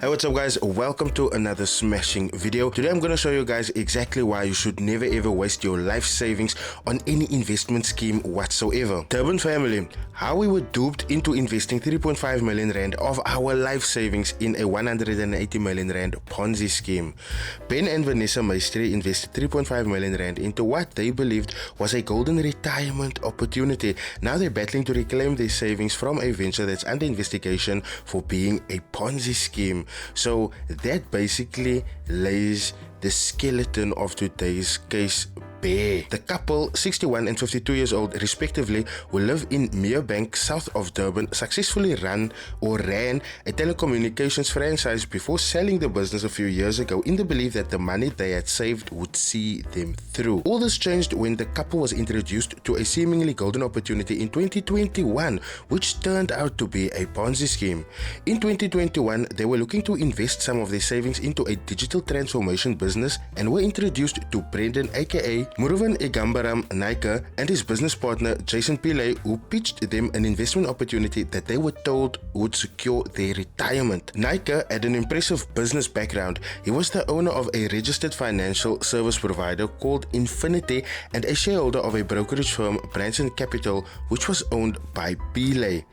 Hey, what's up guys, welcome to another smashing video. Today I'm going to show you guys exactly why you should never ever waste your life savings on any investment scheme whatsoever. Durban family, how we were duped into investing 3.5 million rand of our life savings in a 180 million rand Ponzi scheme. Ben and Vanessa Maestri invested 3.5 million rand into what they believed was a golden retirement opportunity. Now they're battling to reclaim their savings from a venture that's under investigation for being a Ponzi scheme. So that basically lays the skeleton of today's case bare. The couple, 61 and 52 years old respectively, who live in Merebank, south of Durban, successfully ran a telecommunications franchise before selling the business a few years ago in the belief that the money they had saved would see them through. All this changed when the couple was introduced to a seemingly golden opportunity in 2021, which turned out to be a Ponzi scheme. In 2021, they were looking to invest some of their savings into a digital transformation business and were introduced to Brendan aka Muruvan Igambaram Naika and his business partner Jason Pillay, who pitched them an investment opportunity that they were told would secure their retirement. Naika had an impressive business background. He was the owner of a registered financial service provider called Infinity and a shareholder of a brokerage firm, Branson Capital, which was owned by Pillay.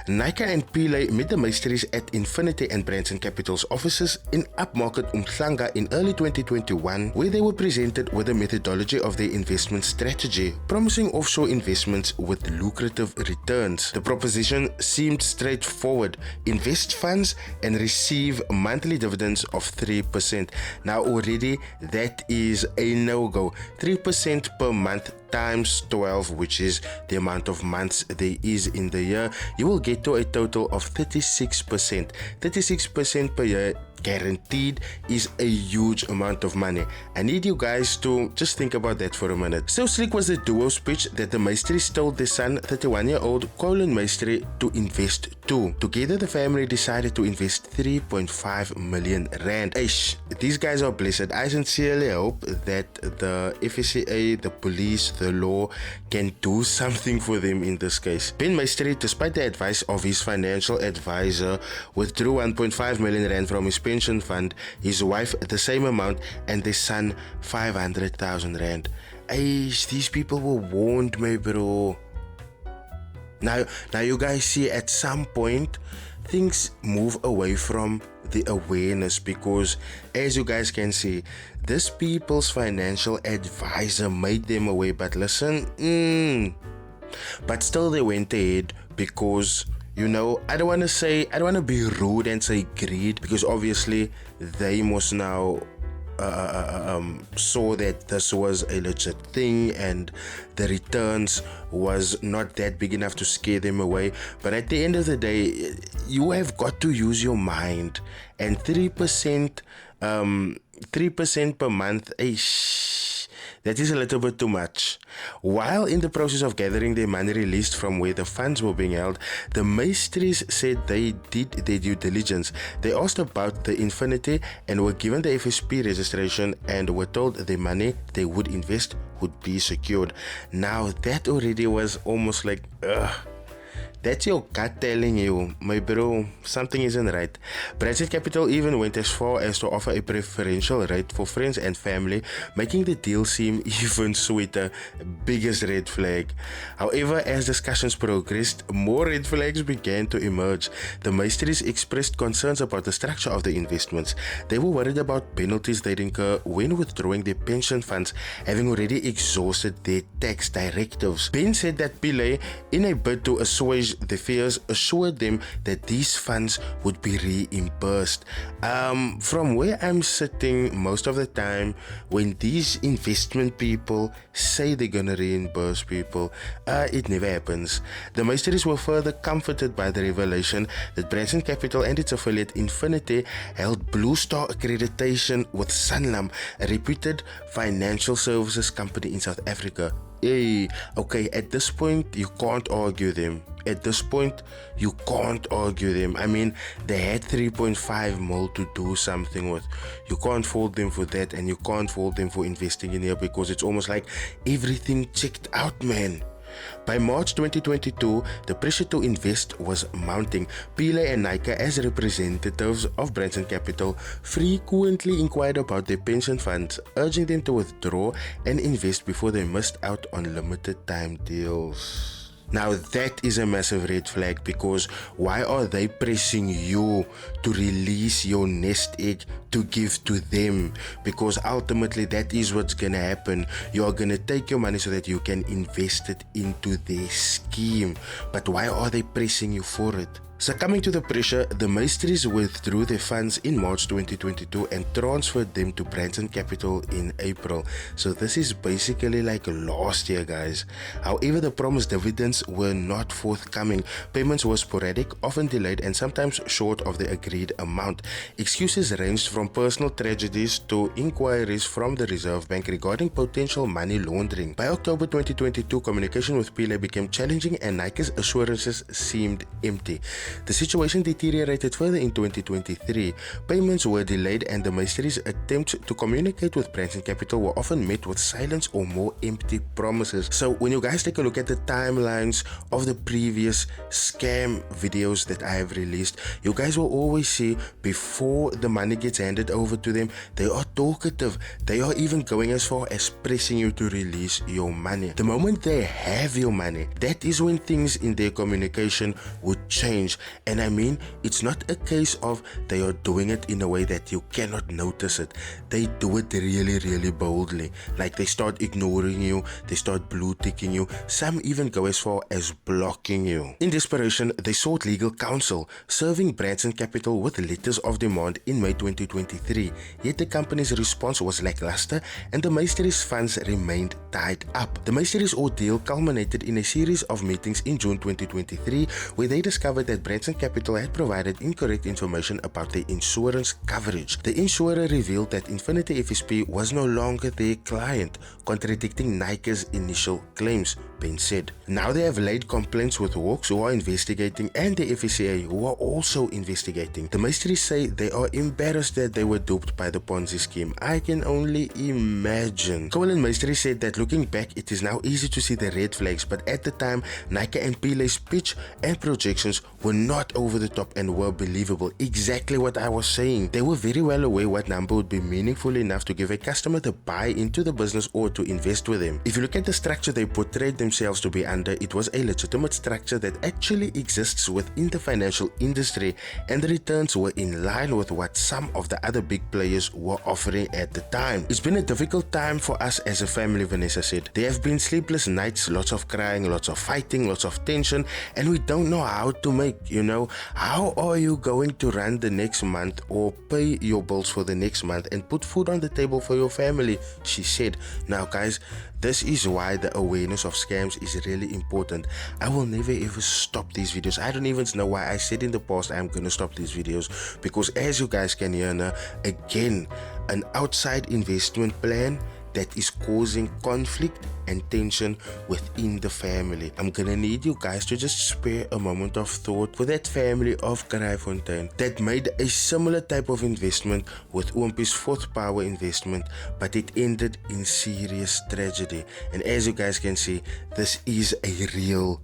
Naika and Pillay met the Maestris at Infinity and Branson Capital's offices in upmarket Umhlanga in early 2021, where they were presented with a methodology of their investment strategy, promising offshore investments with lucrative returns. The proposition seemed straightforward: invest funds and receive monthly dividends of 3%. Now already that is a no-go. 3% per month times 12, which is the amount of months there is in the year, you will get to a total of 36%. 36% per year guaranteed is a huge amount of money. I need you guys to just think about that for a minute. So slick was the duo's pitch that the Maestris told their son, 31-year-old Colin Maestri, to invest too. Together the family decided to invest 3.5 million rand. Eish, these guys are blessed. I sincerely hope that the FSCA, the police, the law can do something for them in this case. Ben Maestri, despite the advice of his financial advisor, withdrew 1.5 million rand from his pension fund, his wife the same amount, and their son 500,000 rand. Eish, these people were warned, my bro. Now you guys see, at some point things move away from the awareness, because as you guys can see, this people's financial advisor made them aware, but listen, but still they went ahead because, you know, I don't want to be rude and say greed, because obviously they must now saw that this was a legit thing and the returns was not that big enough to scare them away. But at the end of the day, you have got to use your mind, and 3% per month, that is a little bit too much. While in the process of gathering their money released from where the funds were being held, the Maestris said they did their due diligence. They asked about the Infinity and were given the FSP registration and were told the money they would invest would be secured. Now that already was almost like, that's your gut telling you, my bro, something isn't right. Branson Capital even went as far as to offer a preferential rate for friends and family, making the deal seem even sweeter. Biggest red flag. However, as discussions progressed, more red flags began to emerge. The Maestris expressed concerns about the structure of the investments. They were worried about penalties they'd incur when withdrawing their pension funds, having already exhausted their tax directives. Ben said that Pillay, in a bid to assuage the fears, assured them that these funds would be reimbursed. From where I'm sitting most of the time, when these investment people say they're gonna reimburse people, it never happens. The Maestris were further comforted by the revelation that Branson Capital and its affiliate Infinity held Blue Star accreditation with Sanlam, a reputed financial services company in South Africa. Okay, at this point you can't argue them. I mean, they had 3.5 mil to do something with. You can't fault them for that, and you can't fault them for investing in here, because it's almost like everything checked out, man. By March 2022, the pressure to invest was mounting. Pile and Nike, as representatives of Branson Capital, frequently inquired about their pension funds, urging them to withdraw and invest before they missed out on limited time deals. Now that is a massive red flag, because why are they pressing you to release your nest egg to give to them? Because ultimately that is what's gonna happen. You are gonna take your money so that you can invest it into their scheme. But why are they pressing you for it? Succumbing to the pressure, the Maestries withdrew their funds in March 2022 and transferred them to Branson Capital in April. So this is basically like last year, guys. However, the promised dividends were not forthcoming. Payments were sporadic, often delayed, and sometimes short of the agreed amount. Excuses ranged from personal tragedies to inquiries from the Reserve Bank regarding potential money laundering. By October 2022, communication with Pile became challenging and Nike's assurances seemed empty. The situation deteriorated further in 2023. Payments were delayed and the Maestries' attempts to communicate with Branson Capital were often met with silence or more empty promises. So when you guys take a look at the timelines of the previous scam videos that I have released, you guys will always see before the money gets handed over to them, they are talkative. They are even going as far as pressing you to release your money. The moment they have your money, that is when things in their communication would change. And I mean, it's not a case of they are doing it in a way that you cannot notice it. They do it really boldly. Like they start ignoring you, they start blue ticking you, some even go as far as blocking you. In desperation, they sought legal counsel, serving Branson Capital with letters of demand in May 2023. Yet the company's response was lackluster and the Maestries' funds remained tied up. The Maestries' ordeal culminated in a series of meetings in June 2023 where they discovered that Branson Capital had provided incorrect information about their insurance coverage. The insurer revealed that Infinity FSP was no longer their client, contradicting Nike's initial claims, Ben said. Now they have laid complaints with Hawks, who are investigating, and the FSCA, who are also investigating. The Maestries say they are embarrassed that they were duped by the Ponzi scheme. I can only imagine. Cole and Maestries said that looking back, it is now easy to see the red flags, but at the time, Nike and Pile's pitch and projections were not over the top and were believable. Exactly what I was saying. They were very well aware what number would be meaningful enough to give a customer the buy into the business or to invest with them. If you look at the structure they portrayed themselves to be under, it was a legitimate structure that actually exists within the financial industry, and the returns were in line with what some of the other big players were offering at the time. It's been a difficult time for us as a family, Vanessa said. There have been sleepless nights, lots of crying, lots of fighting, lots of tension, and we don't know how to make, how are you going to run the next month or pay your bills for the next month and put food on the table for your family, she said. Now guys, this is why the awareness of scams is really important. I will never ever stop these videos. I don't even know why I said in the past I'm gonna stop these videos, because as you guys can hear now, again, an outside investment plan that is causing conflict and tension within the family. I'm gonna need you guys to just spare a moment of thought for that family of Kraaifontein that made a similar type of investment with Oompi's fourth power investment, but it ended in serious tragedy. And as you guys can see, this is a real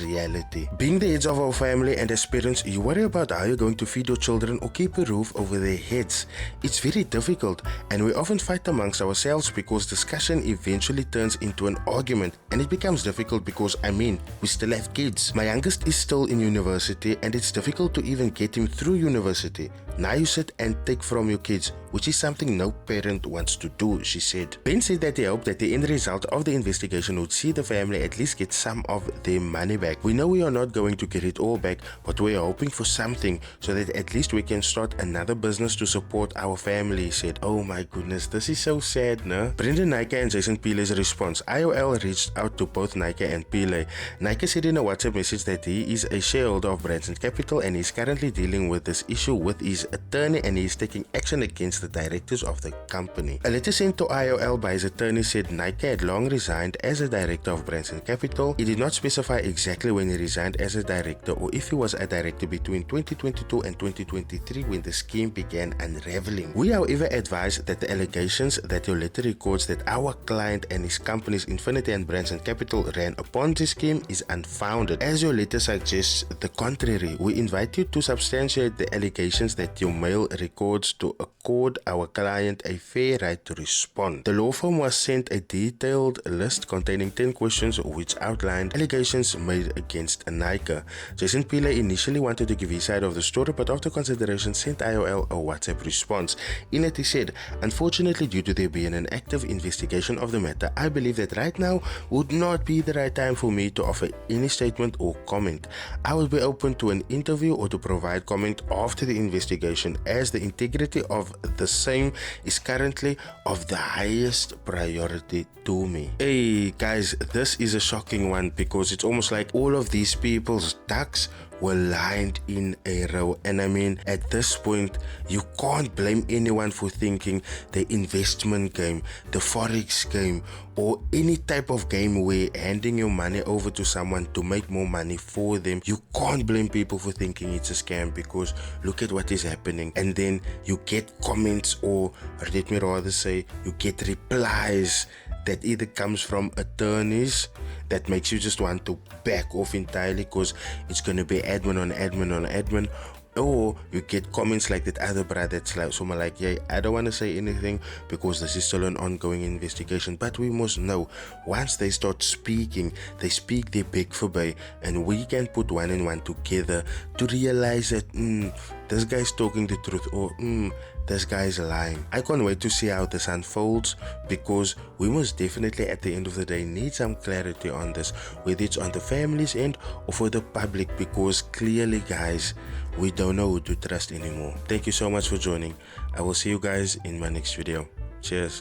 reality. Being the heads of our family and as parents, you worry about how you're going to feed your children or keep a roof over their heads. It's very difficult, and we often fight amongst ourselves because discussion eventually turns into an argument, and it becomes difficult because we still have kids. My youngest is still in university and it's difficult to even get him through university. Now you sit and take from your kids, which is something no parent wants to do, she said. Ben said that he hoped that the end result of the investigation would see the family at least get some of their money back. We know we are not going to get it all back, but we are hoping for something so that at least we can start another business to support our family, he said. Oh my goodness, this is so sad, no? Brendan Nike and Jason Pile's response. IOL reached out to both Nike and Pile. Nike said in a WhatsApp message that he is a shareholder of Branson Capital and is currently dealing with this issue with his his attorney and he is taking action against the directors of the company. A letter sent to IOL by his attorney said Nike had long resigned as a director of Brands and Capital. He did not specify exactly when he resigned as a director or if he was a director between 2022 and 2023 when the scheme began unraveling. We however advise that the allegations that your letter records that our client and his companies Infinity and Brands and Capital ran a Ponzi scheme is unfounded. As your letter suggests the contrary, we invite you to substantiate the allegations that your mail records to accord our client a fair right to respond. The law firm was sent a detailed list containing 10 questions which outlined allegations made against Nike. Jason Pillay initially wanted to give his side of the story, but after consideration sent IOL a WhatsApp response. In it he said, unfortunately, due to there being an active investigation of the matter, I believe that right now would not be the right time for me to offer any statement or comment. I would be open to an interview or to provide comment after the investigation, as the integrity of the same is currently of the highest priority to me. Hey guys, this is a shocking one because it's almost like all of these people's ducks were lined in a row, and I mean at this point you can't blame anyone for thinking the investment game, the forex game, or any type of game where handing your money over to someone to make more money for them, you can't blame people for thinking it's a scam, because look at what is happening. And then you get comments, or let me rather say you get replies that either comes from attorneys that makes you just want to back off entirely because it's going to be admin on admin on admin, or you get comments like that other brother that's like someone like, yeah, I don't want to say anything because this is still an ongoing investigation, but we must know once they start speaking, they speak their big for bay, and we can put one and one together to realize that this guy's talking the truth, or this guy's lying. I can't wait to see how this unfolds, because we must definitely at the end of the day need some clarity on this, whether it's on the family's end or for the public, because clearly guys, we don't know who to trust anymore. Thank you so much for joining. I will see you guys in my next video. Cheers.